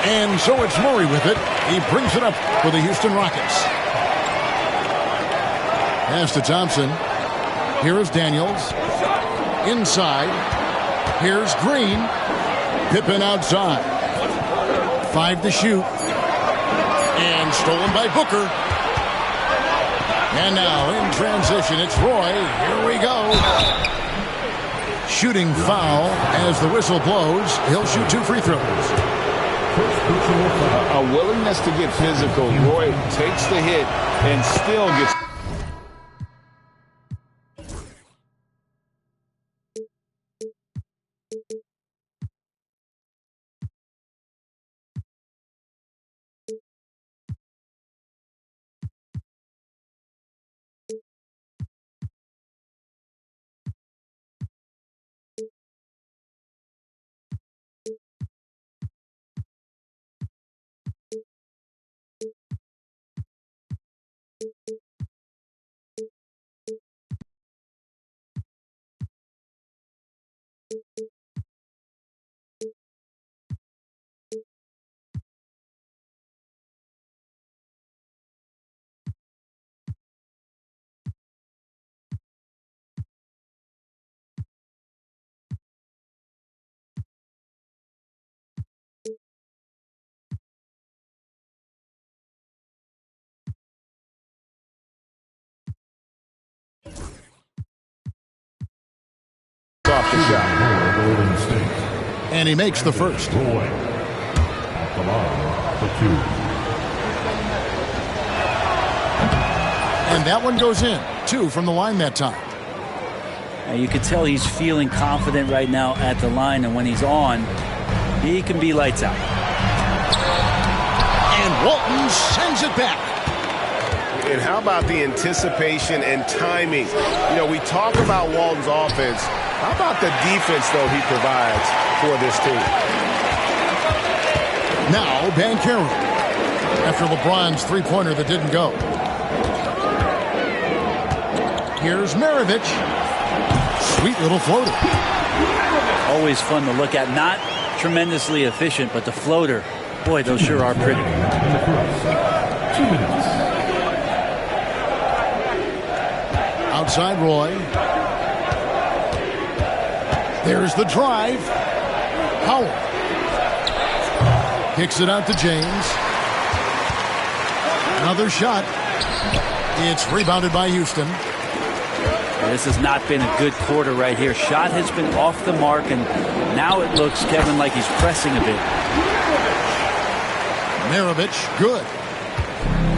And so it's Murray with it. He brings it up for the Houston Rockets. Pass to Thompson. Here is Daniels. Inside. Here's Green. Pippen outside. 5 to shoot. And stolen by Booker. And now in transition, it's Roy. Here we go. Shooting foul as the whistle blows. He'll shoot 2 free throws. A willingness to get physical. Roy takes the hit and still gets... off the shot. And he makes the first. And that one goes in. 2 from the line that time. You can tell he's feeling confident right now at the line, and when he's on, he can be lights out. And Walton sends it back. And how about the anticipation and timing? You know, we talk about Walton's offense. How about the defense, though, he provides for this team? Now, Banchero. After LeBron's three-pointer that didn't go. Here's Maravich. Sweet little floater. Always fun to look at. Not tremendously efficient, but the floater, boy, those sure are pretty. 2 minutes. Outside Roy. There's the drive. Howard. Kicks it out to James. Another shot. It's rebounded by Houston. This has not been a good quarter right here. Shot has been off the mark, and now it looks, Kevin, like he's pressing a bit. Maravich, good.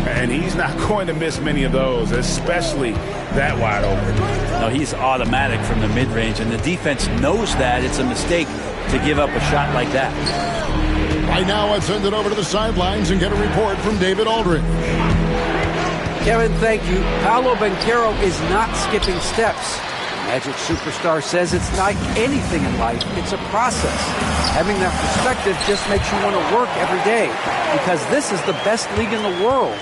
And he's not going to miss many of those, especially that wide open. No, he's automatic from the mid-range, and the defense knows that. It's a mistake to give up a shot like that. Right now, I'd send it over to the sidelines and get a report from David Aldridge. Kevin, thank you. Paolo Banchero is not skipping steps. Magic Superstar says it's like anything in life. It's a process. Having that perspective just makes you want to work every day because this is the best league in the world.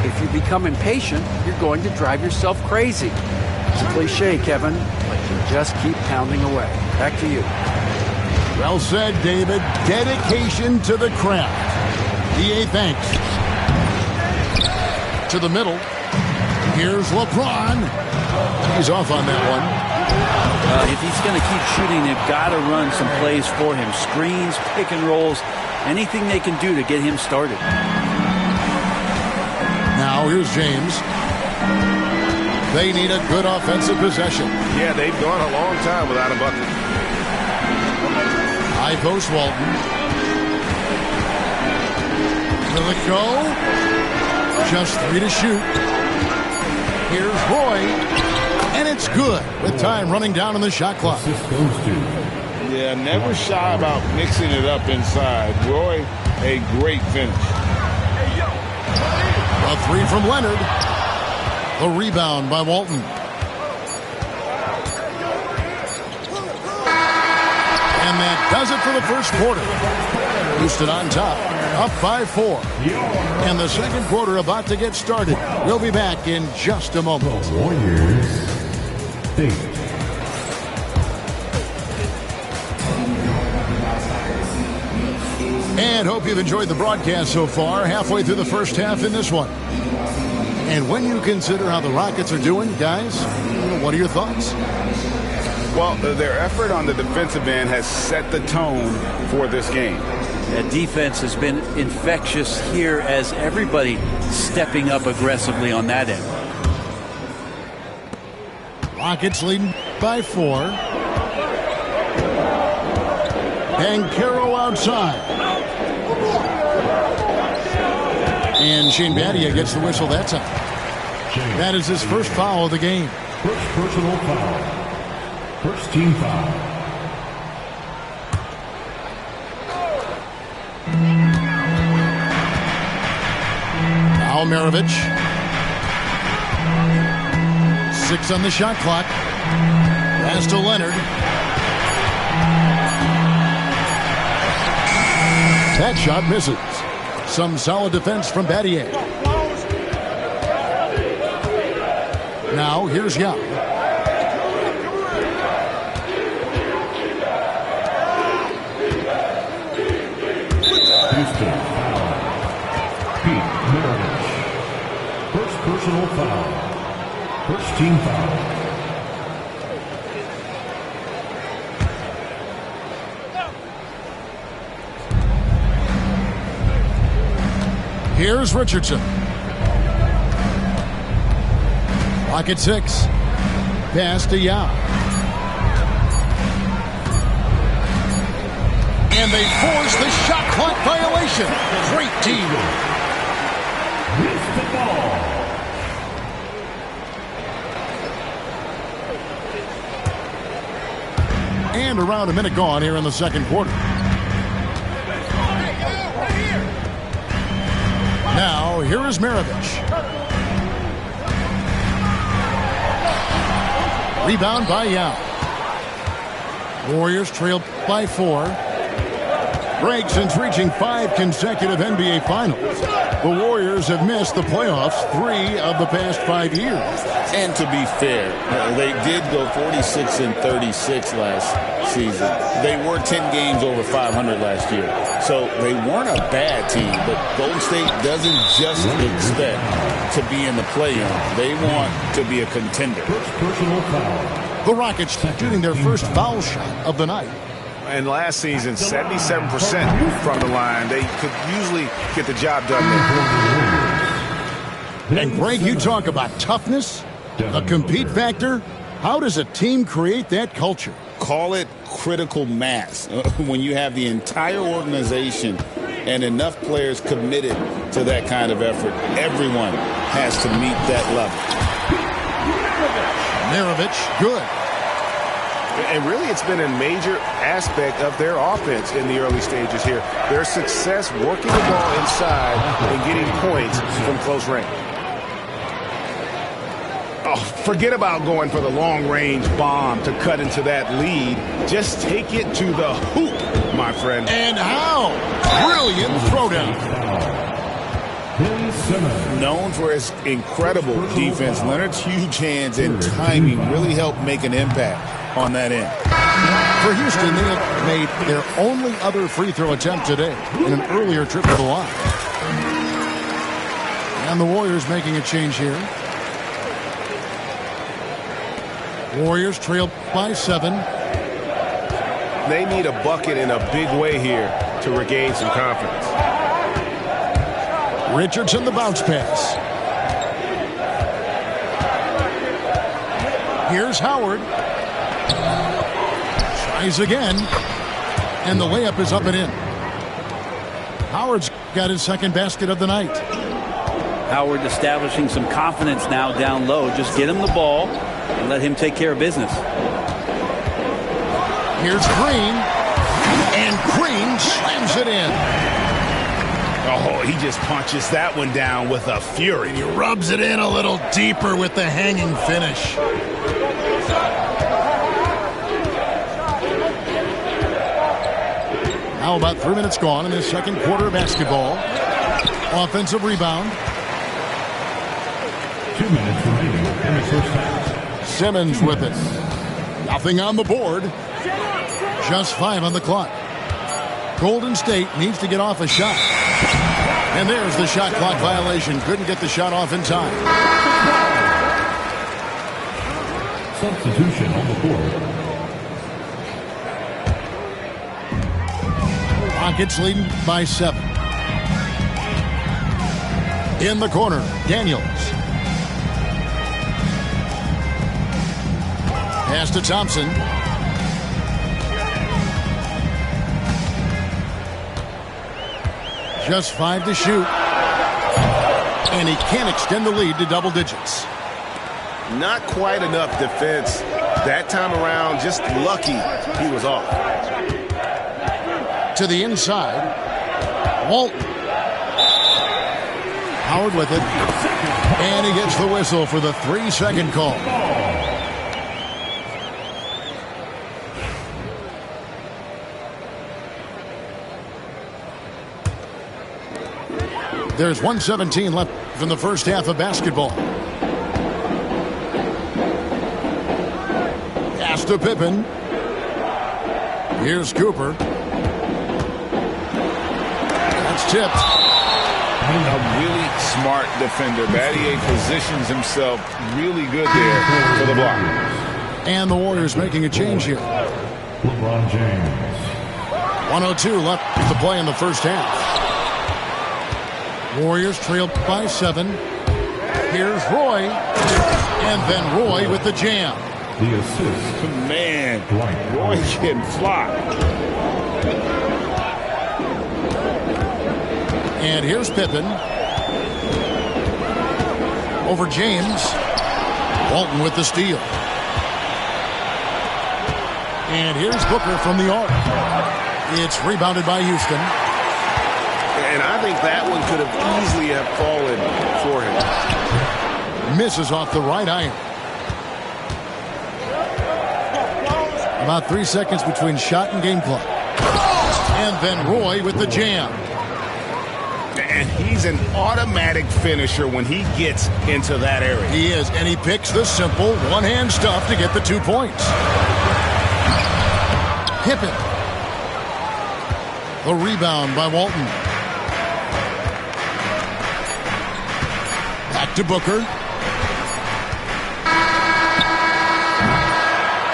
If you become impatient, you're going to drive yourself crazy. It's a cliche, Kevin, but you just keep pounding away. Back to you. Well said, David. Dedication to the craft. DA thanks. To the middle. Here's LeBron. He's off on that one. If he's going to keep shooting, they've got to run some plays for him. Screens, pick and rolls, anything they can do to get him started. Now here's James. They need a good offensive possession. Yeah, they've gone a long time without a bucket. High post Walton. Will it go? Just 3 to shoot. Here's Roy. And it's good with time running down on the shot clock. Yeah, never shy about mixing it up inside. Roy, a great finish. A 3 from Leonard. The rebound by Walton. And that does it for the first quarter. Houston on top, up 5-4. And the second quarter about to get started. We'll be back in just a moment. The Warriors State. And hope you've enjoyed the broadcast so far, halfway through the first half in this one. And when you consider how the Rockets are doing, guys, what are your thoughts? Well, their effort on the defensive end has set the tone for this game. That defense has been infectious here as everybody stepping up aggressively on that end. Rockets leading by 4. Banchero outside. And Shane Battier gets the whistle that time. That is his first foul of the game. First personal foul. First team foul. Now Maravich. 6 on the shot clock. Pass to Leonard. That shot misses. Some solid defense from Battier. Now here's Young. Houston foul. Pete Maravich. First personal foul. First team foul. Here's Richardson. Rocket 6. Pass to Yao. And they force the shot clock violation. Great team. Missed the ball. And around a minute gone here in the second quarter. Now, here is Maravich. Rebound by Yao. Warriors trail by 4. Gregson's reaching 5 consecutive NBA Finals. The Warriors have missed the playoffs 3 of the past 5 years. And to be fair, they did go 46-36 last season. They were 10 games over 500 last year. So they weren't a bad team, but Golden State doesn't just expect to be in the play-in. They want to be a contender. First personal foul. The Rockets shooting their first foul shot of the night. And last season, 77% from the line. They could usually get the job done there. And Greg, you talk about toughness, a compete factor. How does a team create that culture? Call it critical mass. When you have the entire organization and enough players committed to that kind of effort, everyone has to meet that level. Maravich, good. And really, it's been a major aspect of their offense in the early stages here. Their success working the ball inside and getting points from close range. Oh, forget about going for the long-range bomb to cut into that lead. Just take it to the hoop, my friend. And how? Brilliant throwdown. Known for his incredible defense, Leonard's huge hands and timing really helped make an impact on that end. For Houston, they have made their only other free throw attempt today in an earlier trip to the line. And the Warriors making a change here. Warriors trail by 7. They need a bucket in a big way here to regain some confidence. Richardson, the bounce pass. Here's Howard. Tries again. And the layup is up and in. Howard's got his second basket of the night. Howard establishing some confidence now down low. Just get him the ball and let him take care of business. Here's Green. And Green slams it in. Oh, he just punches that one down with a fury. He rubs it in a little deeper with the hanging finish. Now about 3 minutes gone in the second quarter of basketball. Offensive rebound. 2 minutes remaining in the first half. Simmons with it. Nothing on the board. Just 5 on the clock. Golden State needs to get off a shot. And there's the shot clock violation. Couldn't get the shot off in time. Substitution on the court. Rockets leading by 7. In the corner, Daniels. Pass to Thompson. Just 5 to shoot. And he can't extend the lead to double digits. Not quite enough defense that time around. Just lucky he was off. To the inside. Walton. Howard with it. And he gets the whistle for the 3-second call. There's 1:17 left from the first half of basketball. Pass to Pippen. Here's Cooper. That's tipped. A really smart defender. Battier positions himself really good there for the block. And the Warriors making a change here. LeBron James. 1:02 left to play in the first half. Warriors trail by 7. Here's Roy. And then Roy with the jam. The assist. Man, Roy getting flopped. And here's Pippen. Over James. Walton with the steal. And here's Booker from the arc. It's rebounded by Houston. And I think that one could have easily have fallen for him. Misses off the right iron. About 3 seconds between shot and game clock. And then Roy with the jam. And he's an automatic finisher when he gets into that area. He is, and he picks the simple one-hand stuff to get the 2 points. Pippen. The rebound by Walton. Back to Booker.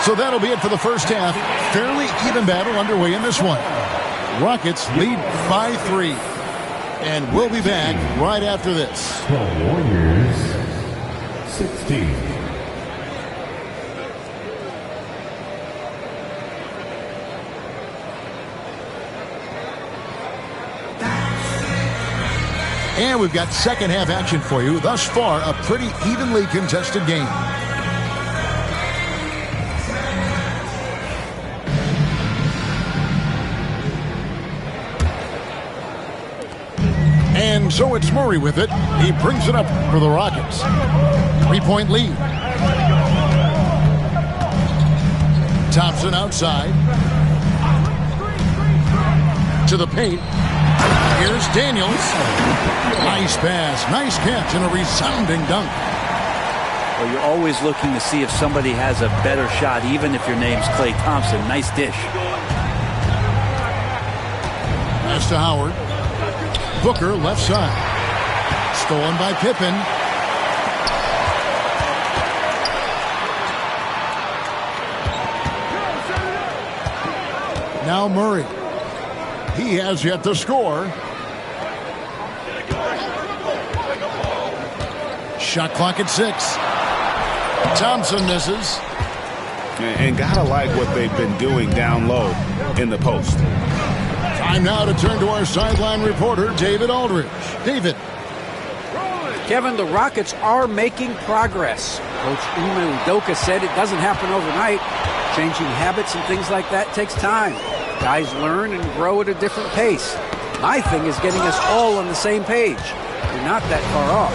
So that'll be it for the first half. Fairly even battle underway in this one. Rockets lead by 3. And we'll be back right after this. The Warriors 16. And we've got second half action for you. Thus far, a pretty evenly contested game. And so it's Murray with it. He brings it up for the Rockets. 3-point lead. Thompson outside. To the paint. Here's Daniels. Nice pass. Nice catch and a resounding dunk. Well, you're always looking to see if somebody has a better shot, even if your name's Klay Thompson. Nice dish. Pass to Howard. Booker left side. Stolen by Pippen. Now Murray. He has yet to score. Shot clock at 6. Thompson misses. And gotta like what they've been doing down low in the post. Time now to turn to our sideline reporter, David Aldridge. David. Kevin, the Rockets are making progress. Coach Ime Udoka said it doesn't happen overnight. Changing habits and things like that takes time. Guys learn and grow at a different pace. My thing is getting us all on the same page. We're not that far off.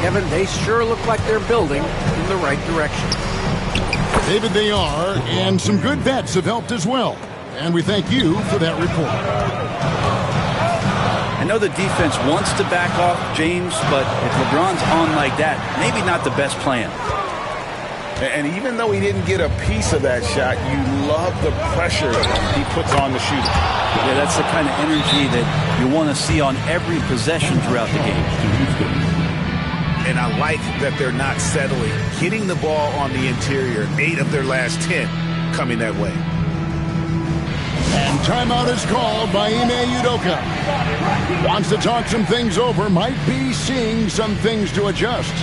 Kevin, they sure look like they're building in the right direction. David, they are, and some good bets have helped as well. And we thank you for that report. I know the defense wants to back off James, but if LeBron's on like that, maybe not the best plan. And even though he didn't get a piece of that shot, you love the pressure he puts on the shooter. Yeah, that's the kind of energy that you want to see on every possession throughout the game. And I like that they're not settling. Hitting the ball on the interior, 8 of their last 10 coming that way. And timeout is called by Ime Udoka. Wants to talk some things over, might be seeing some things to adjust.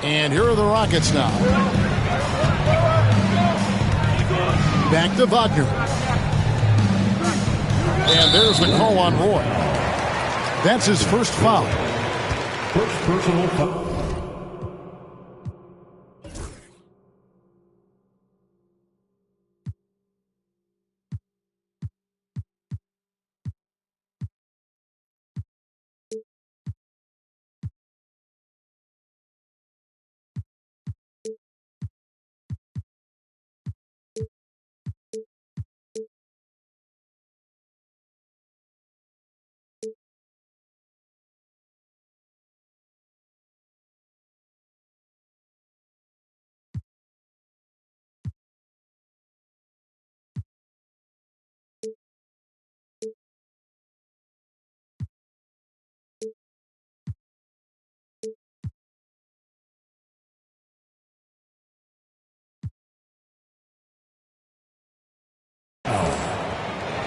And here are the Rockets now. Back to Wagner. And there's the call on Roy. That's his first foul. First personal foul.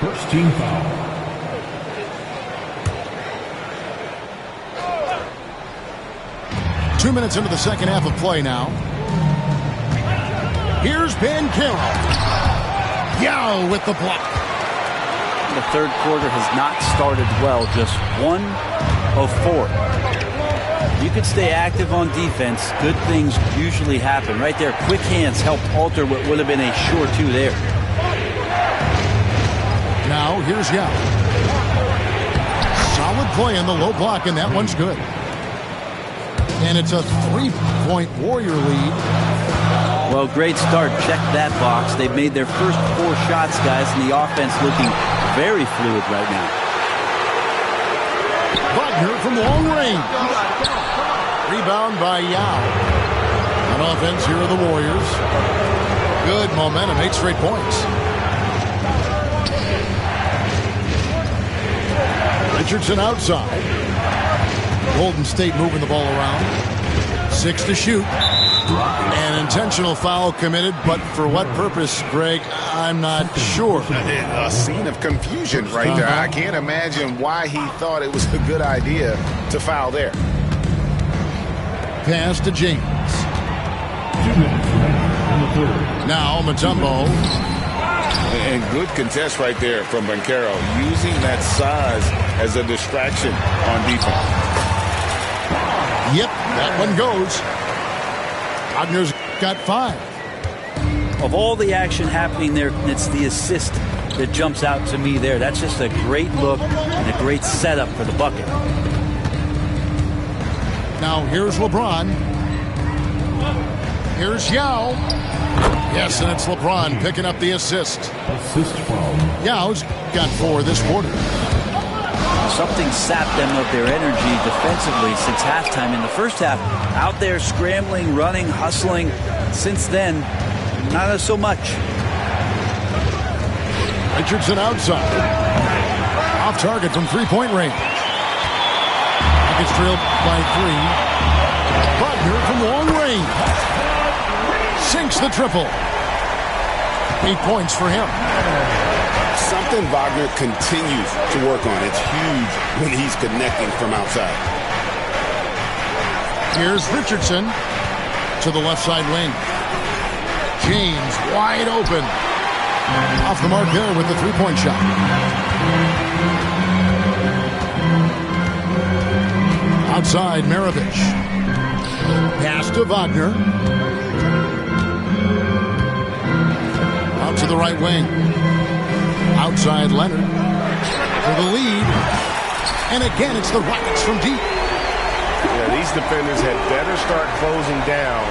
First team foul. Two minutes into the second half of play now. Here's Banchero. Yao with the block. The third quarter has not started well, just 1 of 4. You could stay active on defense. Good things usually happen. Right there, quick hands helped alter what would have been a sure 2 there. Now, here's Yao. Solid play in the low block, and that one's good. And it's a 3-point Warrior lead. Well, great start. Check that box. They've made their first 4 shots, guys, and the offense looking very fluid right now. Wagner from long range. Rebound by Yao. On offense, here are the Warriors. Good momentum, 8 straight points. Richardson outside. Golden State moving the ball around. 6 to shoot. An intentional foul committed, but for what purpose, Greg, I'm not sure. A scene of confusion right there. I can't imagine why he thought it was a good idea to foul there. Pass to James. 2 minutes left in the third. Now Mutombo. And good contest right there from Banchero, using that size as a distraction on defense. Yep, that one goes. Wagner's got 5. Of all the action happening there, it's the assist that jumps out to me there. That's just a great look and a great setup for the bucket. Now here's LeBron. Here's Yao. Yes, and it's LeBron picking up the assist. Assist foul. Yao's got 4 this quarter. Something sapped them of their energy defensively since halftime. In the first half, out there scrambling, running, hustling. Since then, not so much. Richardson outside. Off target from 3-point range. Rockets trailed by 3. Wagner from long range. Sinks the triple. 8 points for him. Something Wagner continues to work on. It's huge when he's connecting from outside. Here's Richardson to the left side wing. James wide open. Off the mark there with the 3-point shot. Outside, Maravich. Pass to Wagner. Out to the right wing. Outside, Leonard. For the lead. And again, it's the Rockets from deep. Yeah, these defenders had better start closing down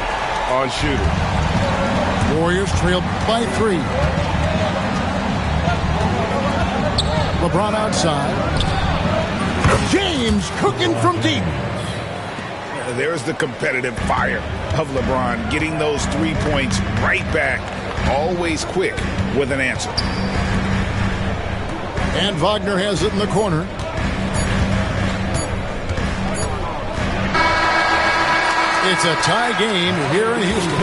on shooters. Warriors trail by 3. LeBron outside. James cooking from deep. There's the competitive fire of LeBron, getting those 3 points right back. Always quick with an answer. And Wagner has it in the corner. It's a tie game here in Houston.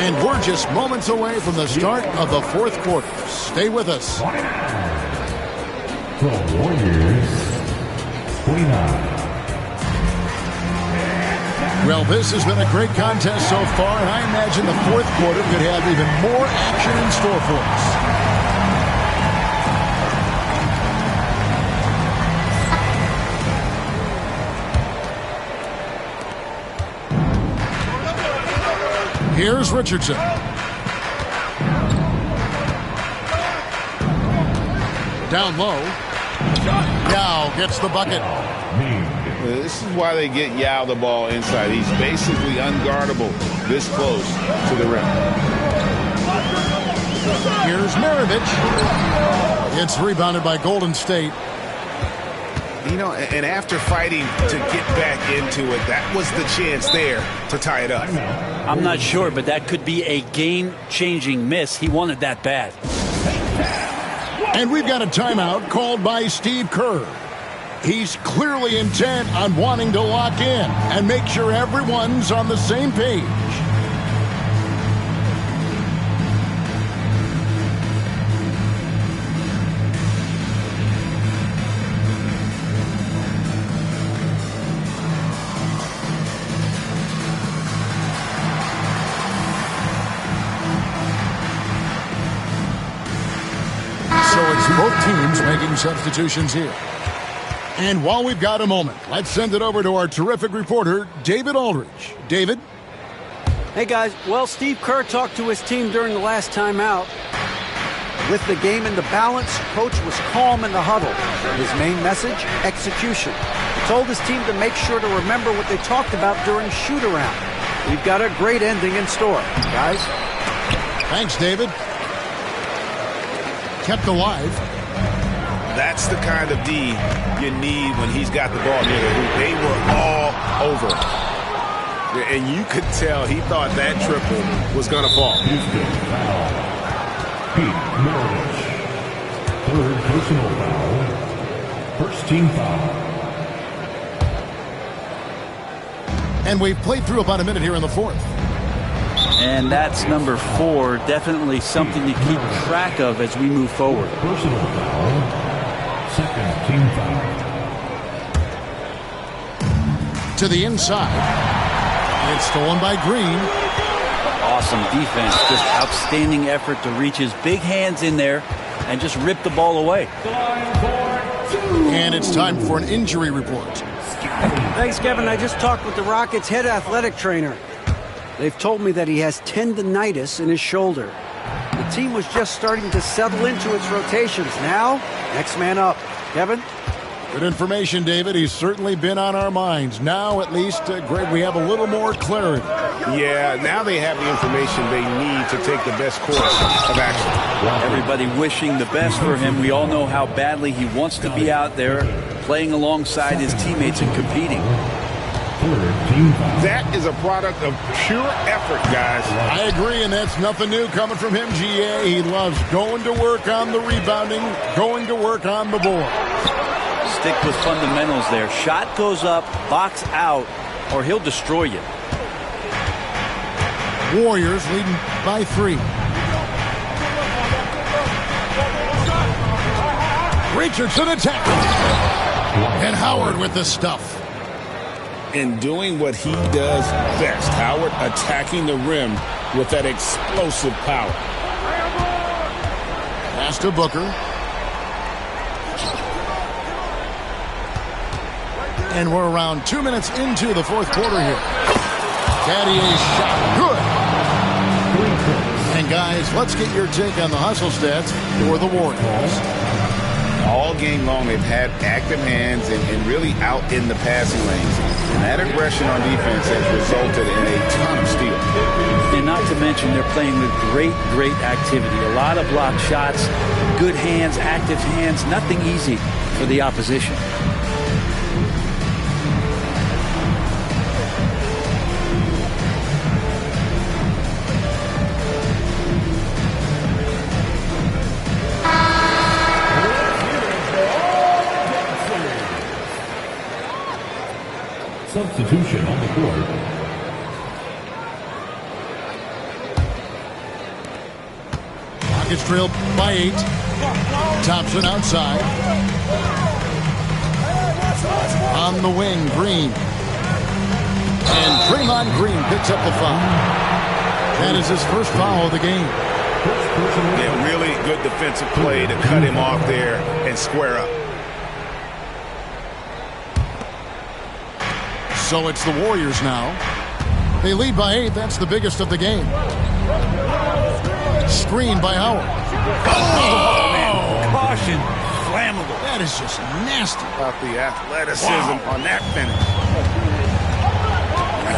And we're just moments away from the start of the 4th quarter. Stay with us. The Warriors, 29. Well, this has been a great contest so far, and I imagine the 4th quarter could have even more action in store for us. Here's Richardson. Down low. Yao gets the bucket. This is why they get Yao the ball inside. He's basically unguardable this close to the rim. Here's Maravich. It's rebounded by Golden State. You know, and after fighting to get back into it, that was the chance there to tie it up. I'm not sure, but that could be a game-changing miss. He wanted that bad. And we've got a timeout called by Steve Kerr. He's clearly intent on wanting to lock in and make sure everyone's on the same page. So it's both teams making substitutions here. And while we've got a moment, let's send it over to our terrific reporter, David Aldridge. David? Hey, guys. Well, Steve Kerr talked to his team during the last timeout. With the game in the balance, Coach was calm in the huddle. His main message, execution. He told his team to make sure to remember what they talked about during shoot-around. We've got a great ending in store, guys. Thanks, David. Kept alive. That's the kind of D you need when he's got the ball near the hoop. They were all over him. And you could tell he thought that triple was going to fall. Houston foul. Pete Maravich. Third personal foul. First team foul. And we've played through about a minute here in the 4th. And that's number 4. Definitely something to keep track of as we move forward. Personal foul. Second team foul. To the inside. It's stolen by Green. Awesome defense. Just outstanding effort to reach his big hands in there and just rip the ball away. And it's time for an injury report. Thanks, Kevin. I just talked with the Rockets' head athletic trainer. They've told me that he has tendinitis in his shoulder. The team was just starting to settle into its rotations. Now, next man up. Kevin? Good information, David. He's certainly been on our minds. Now, at least, Greg, we have a little more clarity. Yeah, now they have the information they need to take the best course of action. Everybody wishing the best for him. We all know how badly he wants to be out there playing alongside his teammates and competing. That is a product of pure effort, guys. I agree, and that's nothing new coming from him, GA. He loves going to work on the rebounding, going to work on the board. Stick with fundamentals there. Shot goes up, box out, or he'll destroy you. Warriors leading by 3. Richardson attacking. And Howard with the stuff. And doing what he does best, Howard attacking the rim with that explosive power. Pass to Booker. And we're around 2 minutes into the fourth quarter here. Cadier's shot good. And guys, let's get your take on the hustle stats for the Warriors. All game long, they've had active hands and really out in the passing lanes. And that aggression on defense has resulted in a ton of steals. And not to mention, they're playing with great activity. A lot of block shots, good hands, active hands, nothing easy for the opposition. Substitution on the court. Rockets trail by 8. Thompson outside. On the wing, Green. And Draymond Green picks up the foul. That is his first foul of the game. Yeah, really good defensive play to cut him off there and square up. So it's the Warriors now. They lead by 8. That's the biggest of the game. Screen by Howard. Oh, man. Caution. Flammable. That is just nasty. About the athleticism on that finish.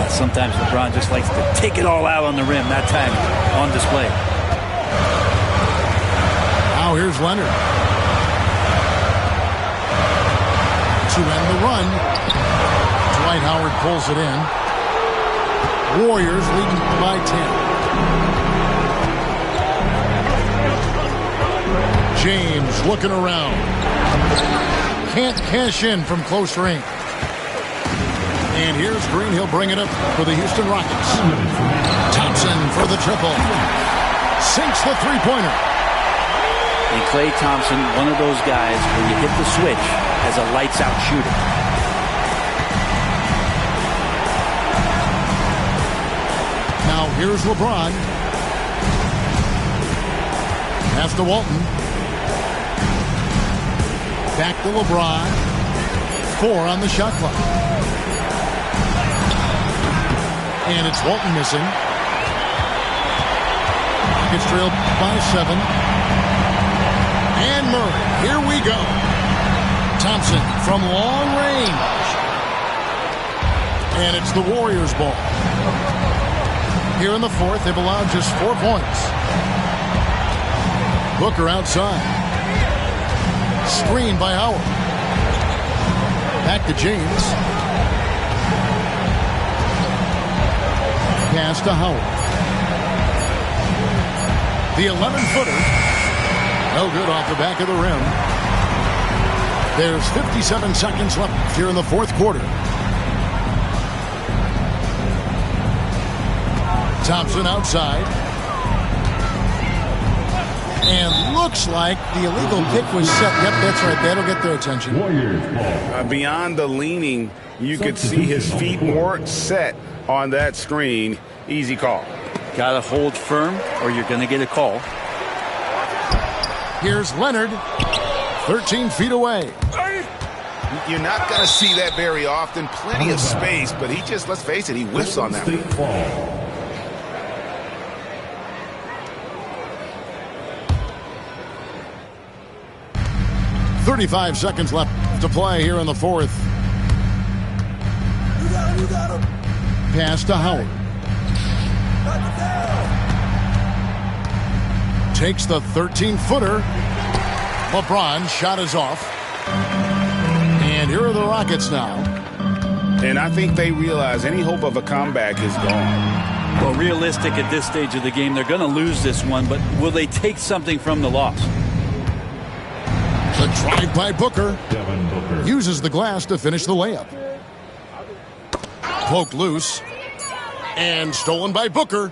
Sometimes LeBron just likes to take it all out on the rim. That time on display. Now here's Leonard. To end the run. Dwight Howard pulls it in. Warriors leading by 10. James looking around. Can't cash in from close range. And here's Green. He'll bring it up for the Houston Rockets. Thompson for the triple. Sinks the three-pointer. And Klay Thompson, one of those guys where you hit the switch as a lights-out shooter. Now here's LeBron. Pass to Walton. Back to LeBron. 4 on the shot clock. And it's Walton missing. Gets trailed by 7. And Murray. Here we go. Thompson from long range. And it's the Warriors' ball. Here in the fourth, they've allowed just 4 points. Booker outside. Screen by Howard. Back to James. Pass to Howard. The 11-footer. No good off the back of the rim. There's 57 seconds left here in the fourth quarter. Thompson outside. And looks like the illegal kick was set. Yep, that's right. That'll get their attention. Beyond the leaning, you could see his feet weren't set on that screen. Easy call. Got to hold firm or you're going to get a call. Here's Leonard. 13 feet away. You're not going to see that very often. Plenty of space, but he just, let's face it, he whiffs on that one. 35 seconds left to play here in the fourth. You got him. Pass to Howard. Takes the 13-footer. LeBron shot is off. And here are the Rockets now. And I think they realize any hope of a comeback is gone. Well, realistic at this stage of the game, they're going to lose this one, but will they take something from the loss? The drive by Booker. Uses the glass to finish the layup. Poked loose. And stolen by Booker.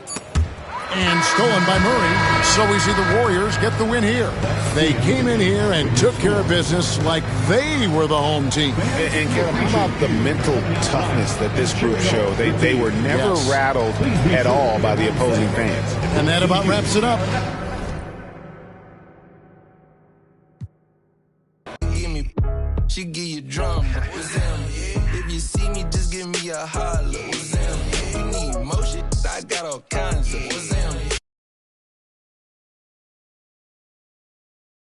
And stolen by Murray. So we see the Warriors get the win here. They came in here and took care of business like they were the home team. And Kevin, how about the mental toughness that this group showed? They were never rattled at all by the opposing fans. And that about wraps it up. should give you drama. What's them? If you see me, just give me a holler. What's them? If you need motion, I got all kinds of. What's them?